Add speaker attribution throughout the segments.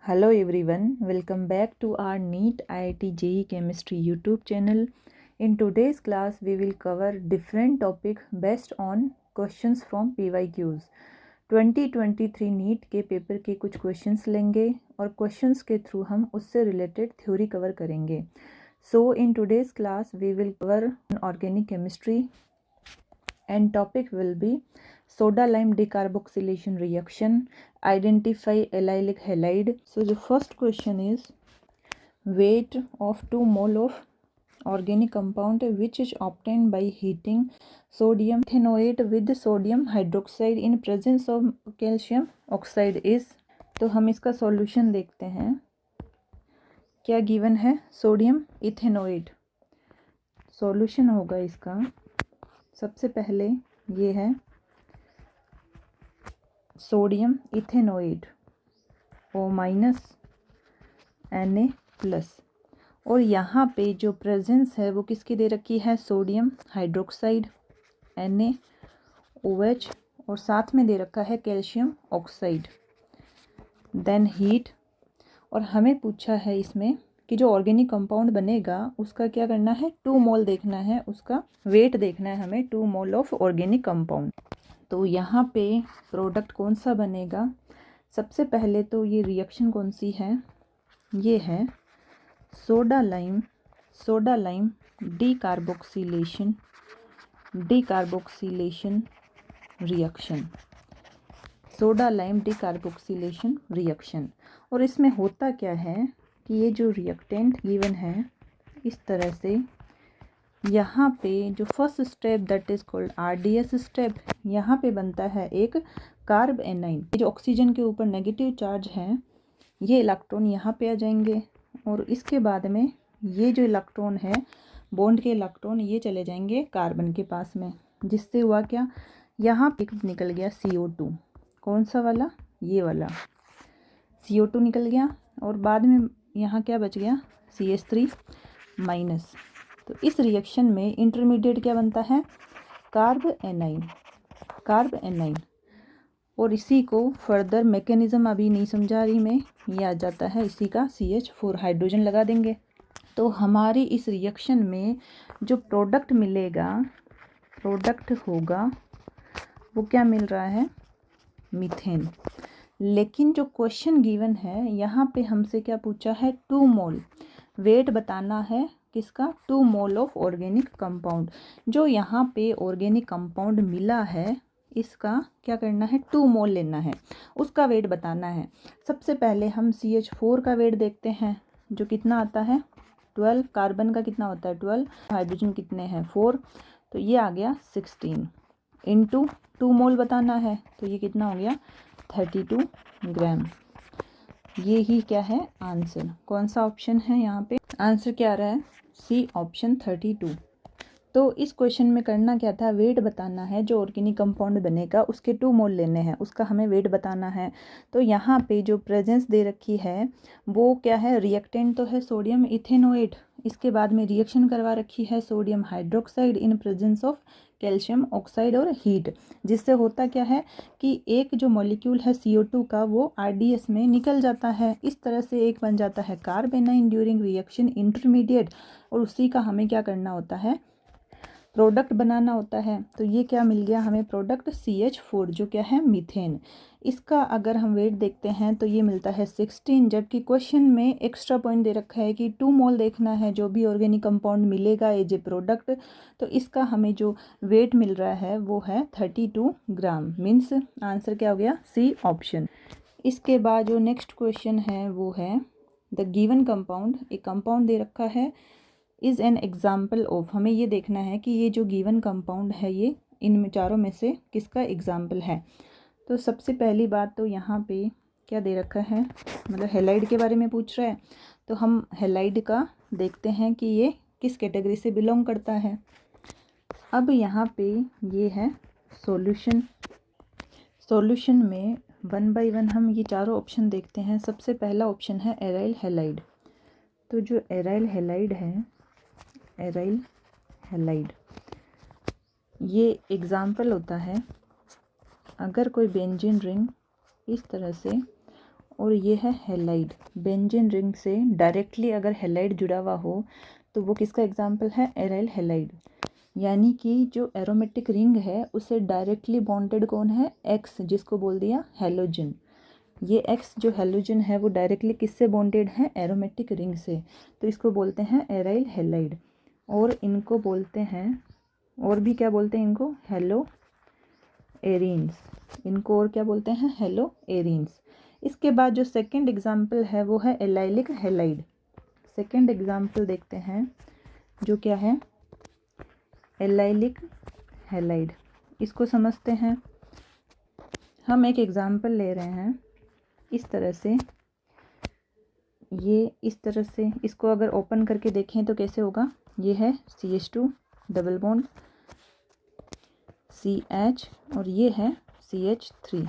Speaker 1: Hello everyone, welcome back to our NEET IIT JEE Chemistry YouTube channel. In today's class, we will cover different topic based on questions from PYQs. 2023 NEET के paper के कुछ questions लेंगे और questions के through हम उससे related theory cover करेंगे. So in today's class, we will cover organic chemistry and topic will be soda lime decarboxylation reaction, identify allylic halide. So the first question is weight of 2 mole of organic compound which is obtained by heating sodium ethanoate with sodium hydroxide in presence of calcium oxide is. तो हम इसका solution देखते हैं. क्या given है? Sodium ethanoate. Solution होगा इसका सबसे पहले ये है sodium ethanoate O minus Na plus, और यहाँ पे जो प्रेजेंस है वो किसकी दे रखी है? सोडियम हाइड्रोक्साइड NaOH, और साथ में दे रखा है कैल्शियम ऑक्साइड. देन हीट, और हमें पूछा है इसमें कि जो ऑर्गेनिक कंपाउंड बनेगा उसका क्या करना है? 2 मोल देखना है, उसका वेट देखना है हमें, 2 मोल ऑफ ऑर्गेनिक कंपाउंड. तो यहाँ पे प्रोडक्ट कौन सा बनेगा? सबसे पहले तो ये रिएक्शन कौन सी है? ये है soda lime decarboxylation reaction. Soda lime decarboxylation reaction. और इसमें होता क्या है कि ये जो रिएक्टेंट गिवन है इस तरह से, यहाँ पे जो first step that is called RDS step, यहाँ पे बनता है एक कार्ब एनाइन. जो ऑक्सीजन के ऊपर नेगेटिव चार्ज है, ये इलेक्ट्रॉन यहाँ पे आ जाएंगे, और इसके बाद में ये जो इलेक्ट्रॉन है, बॉन्ड के इलेक्ट्रॉन, ये चले जाएंगे कार्बन के पास में. जिससे हुआ क्या? यहाँ पे निकल गया CO2. कौन सा वाला? ये वाला CO2 निकल गया, और बाद में यहाँ क्या बच गया? CH3 minus. तो इस रिएक्शन में इंटरमीडिएट क्या बनता है? Carb A9. और इसी को फर्दर मैकेनिज्म अभी नहीं समझा रही मैं, ये आ जाता है इसी का CH4 हाइड्रोजन लगा देंगे. तो हमारी इस रिएक्शन में जो प्रोडक्ट मिलेगा, प्रोडक्ट होगा वो क्या मिल रहा है? मीथेन. लेकिन जो क्वेश्चन गिवन है यहाँ पे हमसे क्या पूछा है? 2 मोल वेट बताना है. किसका? 2 मोल ऑफ ऑर्गेनिक कंपाउंड. जो यहाँ पे ऑर्गेनिक कंपाउंड मिला है इसका क्या करना है? 2 मोल लेना है, उसका वेट बताना है. सबसे पहले हम CH4 का वेट देखते हैं, जो कितना आता है? 12. कार्बन का कितना होता है? 12. हाइड्रोजन कितने हैं? 4. तो ये आ गया 16 इंटू 2 मोल बताना है, तो ये कितना हो गया? 32 ग्राम. ये ही क्या है? आंसर. कौन सा ऑप्शन है यहाँ पे? आंसर क्या आ रहा है? C option 32. तो इस क्वेश्चन में करना क्या था? वेट बताना है. जो ऑर्गेनिक कंपाउंड बनेगा उसके 2 मोल लेने हैं, उसका हमें वेट बताना है. तो यहाँ पे जो प्रेजेंस दे रखी है वो क्या है? रिएक्टेंट तो है सोडियम इथेनोएट, इसके बाद में रिएक्शन करवा रखी है sodium hydroxide in presence of calcium oxide और हीट. जिससे होता क्या है कि एक जो मॉलिक्यूल है CO2 का वो RDS में निकल जाता है. इस तरह से एक बन जाता है carb A9 during reaction intermediate, और उसी का हमें क्या करना होता है? प्रोडक्ट बनाना होता है. तो ये क्या मिल गया हमें? प्रोडक्ट CH4, जो क्या है? मीथेन. इसका अगर हम वेट देखते हैं तो ये मिलता है 16, जबकि क्वेश्चन में एक्स्ट्रा पॉइंट दे रखा है कि 2 मोल देखना है जो भी ऑर्गेनिक कंपाउंड मिलेगा एज ए प्रोडक्ट. तो इसका हमें जो वेट मिल रहा है वो है 32 ग्राम. मीन्स आंसर क्या हो गया? C option. इसके बाद जो नेक्स्ट क्वेश्चन है वो है द गिवन कंपाउंड. एक कंपाउंड दे रखा है इज़ एन एग्जाम्पल ऑफ. हमें ये देखना है कि ये जो गिवन कंपाउंड है ये इन चारों में से किसका एग्जाम्पल है. तो सबसे पहली बात तो यहाँ पे क्या दे रखा है? मतलब हेलाइड के बारे में पूछ रहा है. तो हम हेलाइड का देखते हैं कि ये किस कैटेगरी से बिलोंग करता है. अब यहाँ पे ये है सॉल्यूशन. सॉल्यूशन में 1 बाय 1 हम ये चारों ऑप्शन देखते हैं. सबसे पहला ऑप्शन है एराइल हेलाइड. तो जो एराइल हेलाइड ये एग्जाम्पल होता है अगर कोई बेंजीन रिंग इस तरह से और ये है हैलाइड। बेंजीन रिंग से डायरेक्टली अगर हैलाइड जुड़ा हुआ हो तो वो किसका एग्जाम्पल है? Aryl halide. यानी कि जो एरोमेटिक रिंग है उससे डायरेक्टली बॉन्डेड कौन है? एक्स, जिसको बोल दिया हैलोजन। ये एक्स जो हैलोजन है वो डायरेक्टली किससे बॉन्डेड है? एरोमेटिक रिंग से, तो इसको बोलते हैं एराइल हैलाइड। और इनको बोलते हैं, और भी क्या बोलते हैं इनको? Hello arenes. इनको और क्या बोलते हैं? Hello arenes. इसके बाद जो सेकंड एग्जाम्पल है वो है एलाइलिक हैलाइड। सेकंड एग्जाम्पल देखते हैं जो क्या है? Allylic halide. इसको समझते हैं। हम एक एग्जाम्पल ले रहे हैं इस तरह से, ये इस तरह से, इसको अगर ओपन करके देखें तो कैसे होगा? ये है CH2 डबल बॉन्ड CH और ये है CH3।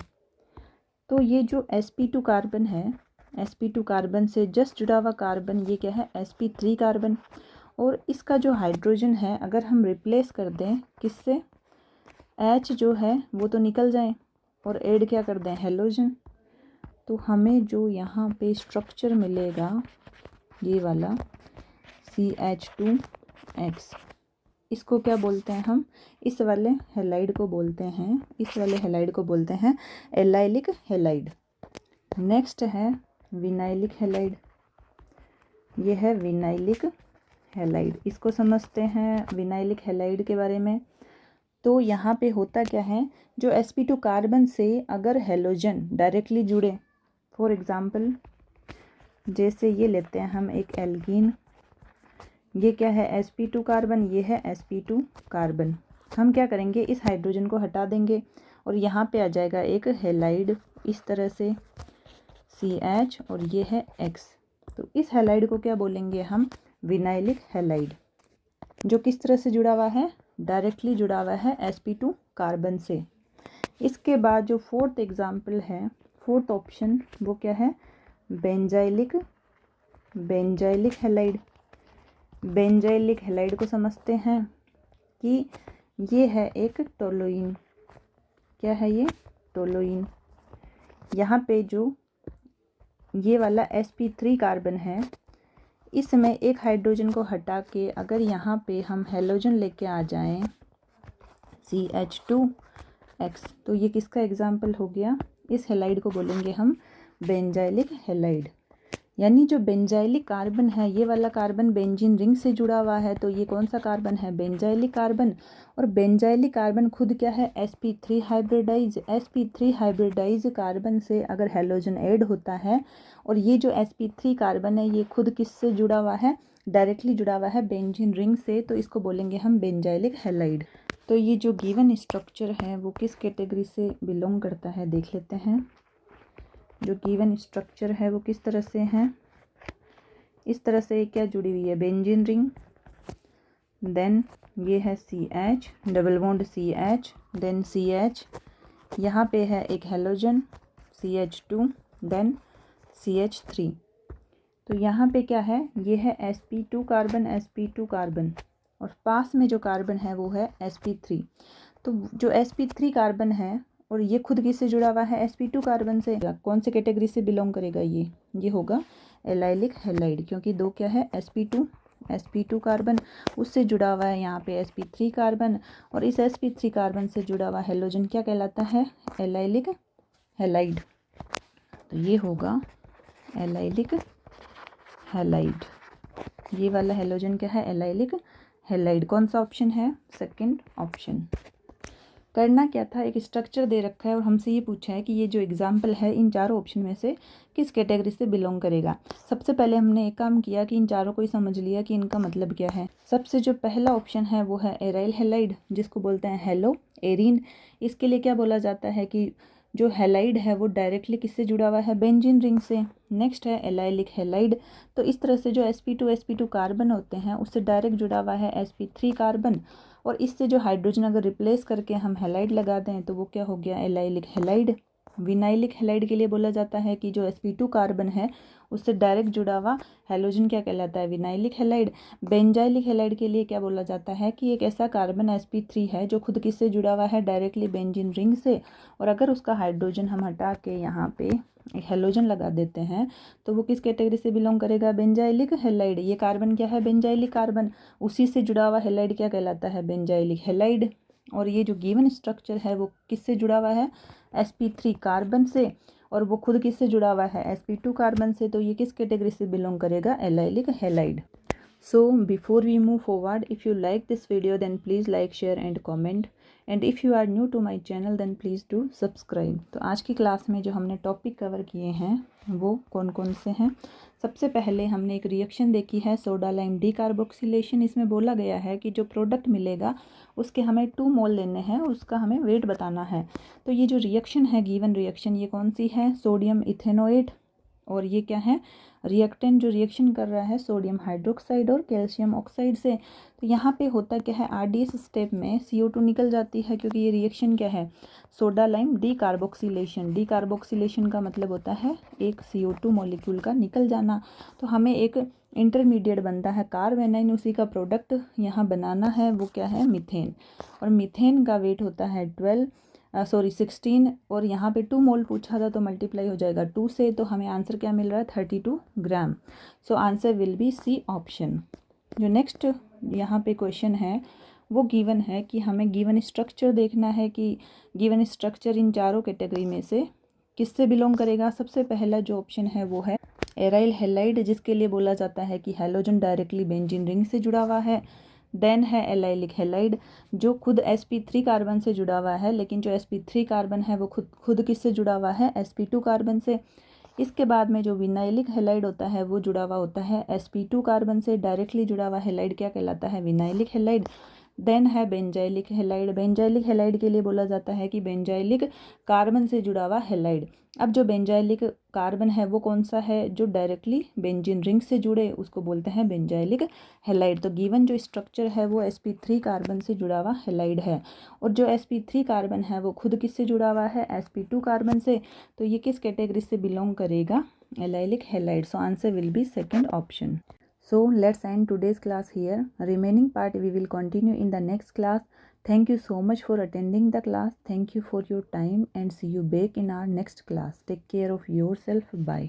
Speaker 1: तो ये जो sp2 कार्बन है, sp2 कार्बन से जस्ट जुड़ा हुआ कार्बन, ये क्या है? sp3 carbon. और इसका जो हाइड्रोजन है अगर हम रिप्लेस कर दें किससे? H जो है वो तो निकल जाए और ऐड क्या कर दें? हैलोजन। तो हमें जो यहाँ पे स्ट्रक्चर मिलेगा ये वाला CH2X, इसको क्या बोलते हैं हम? इस वाले हैलाइड को बोलते हैं, इस वाले हैलाइड को बोलते हैं एलाइलिक हैलाइड। नेक्स्ट है विनाइलिक हैलाइड। ये है विनाइलिक हैलाइड। इसको समझते हैं विनाइलिक हैलाइड के बारे में। तो यहाँ पे होता क्या है? जो sp2 कार्बन से अगर हैलोजन डायरेक्टली जुड़े, फॉर एग्ज़ाम्पल जैसे ये लेते हैं हम एक एल्कीन, ये क्या है? sp2 कार्बन, ये है sp2 कार्बन। हम क्या करेंगे? इस हाइड्रोजन को हटा देंगे और यहाँ पे आ जाएगा एक हैलाइड इस तरह से CH और ये है X। तो इस हैलाइड को क्या बोलेंगे हम? Vinylic halide. जो किस तरह से जुड़ा हुआ है? डायरेक्टली जुड़ा हुआ है sp2 कार्बन से। इसके बाद जो फोर्थ एग्जाम्पल है, फोर्थ ऑप्शन, वो क्या है? Benzylic halide. बेंजाइलिक हैलाइड को समझते हैं कि ये है एक टोलुइन। क्या है ये? टोलुइन। यहाँ पे जो ये वाला sp3 कार्बन है, इसमें एक हाइड्रोजन को हटा के अगर यहाँ पे हम हैलोजन लेके आ जाएं CH2X, तो ये किसका एग्जाम्पल हो गया? इस हैलाइड को बोलेंगे हम बेंजाइलिक हैलाइड। यानी जो बेंजाइलिक कार्बन है, ये वाला कार्बन बेंजीन रिंग से जुड़ा हुआ है, तो ये कौन सा कार्बन है? Benzylic carbon. और बेंजाइलिक कार्बन खुद क्या है? sp3 hybridise. sp3 hybridise carbon से अगर हैलोजन ऐड होता है, और ये जो sp3 कार्बन है ये खुद किससे जुड़ा हुआ है? डायरेक्टली जुड़ा हुआ है बेंजीन रिंग से, तो इसको बोलेंगे हम बेंजाइलिक हैलाइड। तो ये जो गिवन स्ट्रक्चर है वो किस कैटेगरी से बिलोंग करता है देख लेते हैं। जो गिवन स्ट्रक्चर है वो किस तरह से है? इस तरह से क्या जुड़ी हुई है? बेंजीन रिंग, देन ये है CH double bond CH, then CH, यहाँ पे है एक हैलोजन CH2, देन CH3। तो यहाँ पे क्या है? ये है sp2 कार्बन, और पास में जो कार्बन है वो है sp3। तो जो sp3 कार्बन है और ये खुद किससे जुड़ा हुआ है? sp2 कार्बन से। कौन से कैटेगरी से बिलोंग करेगा ये होगा एलाइलिक हैलाइड, क्योंकि दो क्या है? sp2 कार्बन, उससे जुड़ा हुआ है यहाँ पे sp3 कार्बन, और इस sp3 कार्बन से जुड़ा हुआ हैलोजन क्या कहलाता है? Allylic halide. तो ये होगा एलाइलिक हैलाइड। ये वाला हैलोजन क्या है? Allylic halide. कौन सा ऑप्शन है? Second option. करना क्या था? एक स्ट्रक्चर दे रखा है और हमसे ये पूछा है कि ये जो एग्जाम्पल है इन चारों ऑप्शन में से किस कैटेगरी से बिलोंग करेगा। सबसे पहले हमने एक काम किया कि इन चारों को ही समझ लिया कि इनका मतलब क्या है। सबसे जो पहला ऑप्शन है वो है एराइल हैलाइड, जिसको बोलते हैं हेलो एरीन। इसके लिए क्या बोला जाता है कि जो हैलाइड है वो डायरेक्टली किससे जुड़ा हुआ है? बेंजीन रिंग से। नेक्स्ट है एलाइलिक हैलाइड। तो इस तरह से जो sp2 कार्बन होते हैं उससे डायरेक्ट जुड़ा हुआ है sp3 कार्बन, और इससे जो हाइड्रोजन अगर रिप्लेस करके हम हैलाइड लगा दें तो वो क्या हो गया? Allylic halide. विनाइलिक हैलाइड के लिए बोला जाता है कि जो sp2 कार्बन है उससे डायरेक्ट जुड़ा हुआ हैलोजन क्या कहलाता है? Vinylic halide. बेंजाइलिक हैलाइड के लिए क्या बोला जाता है कि एक ऐसा कार्बन sp3 है जो खुद किससे जुड़ा हुआ है? डायरेक्टली बेंजीन रिंग से, और अगर उसका हाइड्रोजन हम हटा के यहाँ पे हेलोजन लगा देते हैं तो वो किस कैटेगरी से बिलोंग करेगा, बेंजाइलिक हेलाइड। ये कार्बन क्या है, बेंजाइलिक कार्बन, उसी से जुड़ा हुआ हेलाइड क्या कहलाता है, बेंजाइलिक हेलाइड। और ये जो गिवन स्ट्रक्चर है वो किससे जुड़ा हुआ है, sp3 कार्बन से, और वो खुद किससे जुड़ा हुआ है, sp2 कार्बन से, तो ये किस कैटेगरी से बिलोंग करेगा, allylic halide. So before we move forward, if you like this video then please like, share and comment, and if you are new to my channel then please do subscribe। तो आज की class में जो हमने topic cover किए हैं वो कौन कौन से हैं। सबसे पहले हमने एक रिएक्शन देखी है, सोडा लाइम डीकार्बोक्सिलेशन। इसमें बोला गया है कि जो प्रोडक्ट मिलेगा उसके हमें 2 मोल लेने हैं, उसका हमें वेट बताना है। तो ये जो रिएक्शन है, गिवन रिएक्शन, ये कौन सी है, सोडियम इथेनोएट, और ये क्या है, रिएक्टेंट जो रिएक्शन कर रहा है सोडियम हाइड्रोक्साइड और कैल्शियम ऑक्साइड से। तो यहाँ पे होता क्या है, RDS स्टेप में CO2 निकल जाती है, क्योंकि ये रिएक्शन क्या है, सोडा लाइम डीकार्बोक्सिलेशन। डीकार्बोक्सिलेशन का मतलब होता है एक CO2 मॉलिक्यूल का निकल जाना। तो हमें एक इंटरमीडिएट बनता है कार्बेनाइन, उसी का प्रोडक्ट यहाँ बनाना है, वो क्या है, मीथेन। और मीथेन का वेट होता है 16, और यहाँ पे 2 मोल पूछा था तो मल्टीप्लाई हो जाएगा 2 से, तो हमें आंसर क्या मिल रहा है, 32 gram. So answer will be C option. जो नेक्स्ट यहाँ पे क्वेश्चन है वो गिवन है कि हमें गिवन स्ट्रक्चर देखना है कि गिवन स्ट्रक्चर इन चारों कैटेगरी में से किससे बिलोंग करेगा। सबसे पहला जो ऑप्शन है वो है एराइल हेलाइड, जिसके लिए बोला जाता है कि हेलोजन डायरेक्टली बेंजीन रिंग से जुड़ा हुआ है। देन है एलाइलिक हेलाइड, जो खुद sp3 कार्बन से जुड़ा हुआ है, लेकिन जो sp3 कार्बन है वो खुद किससे जुड़ा हुआ है, sp2 कार्बन से। इसके बाद में जो विनाइलिक हेलाइड होता है वो जुड़ा हुआ होता है sp2 कार्बन से, डायरेक्टली जुड़ा हुआ हेलाइड क्या कहलाता है, विनाइलिक हेलाइड। देन है बेंजाइलिक हेलाइड। बेंजाइलिक हेलाइड के लिए बोला जाता है कि बेंजाइलिक कार्बन से जुड़ा हुआ हेलाइड। अब जो बेंजाइलिक कार्बन है वो कौन सा है, जो डायरेक्टली बेंजीन रिंग से जुड़े, उसको बोलते हैं बेंजाइलिक हेलाइड। तो गिवन जो स्ट्रक्चर है वो sp3 कार्बन से जुड़ा हुआ हेलाइड है, और जो sp3 कार्बन है वो खुद किससे जुड़ा हुआ है, sp2 कार्बन से। तो ये किस कैटेगरी से बिलोंग करेगा, allylic halide. So answer will B second option. So let's end today's class here. Remaining part we will continue in the next class. Thank you so much for attending the class. Thank you for your time and see you back in our next class. Take care of yourself. Bye.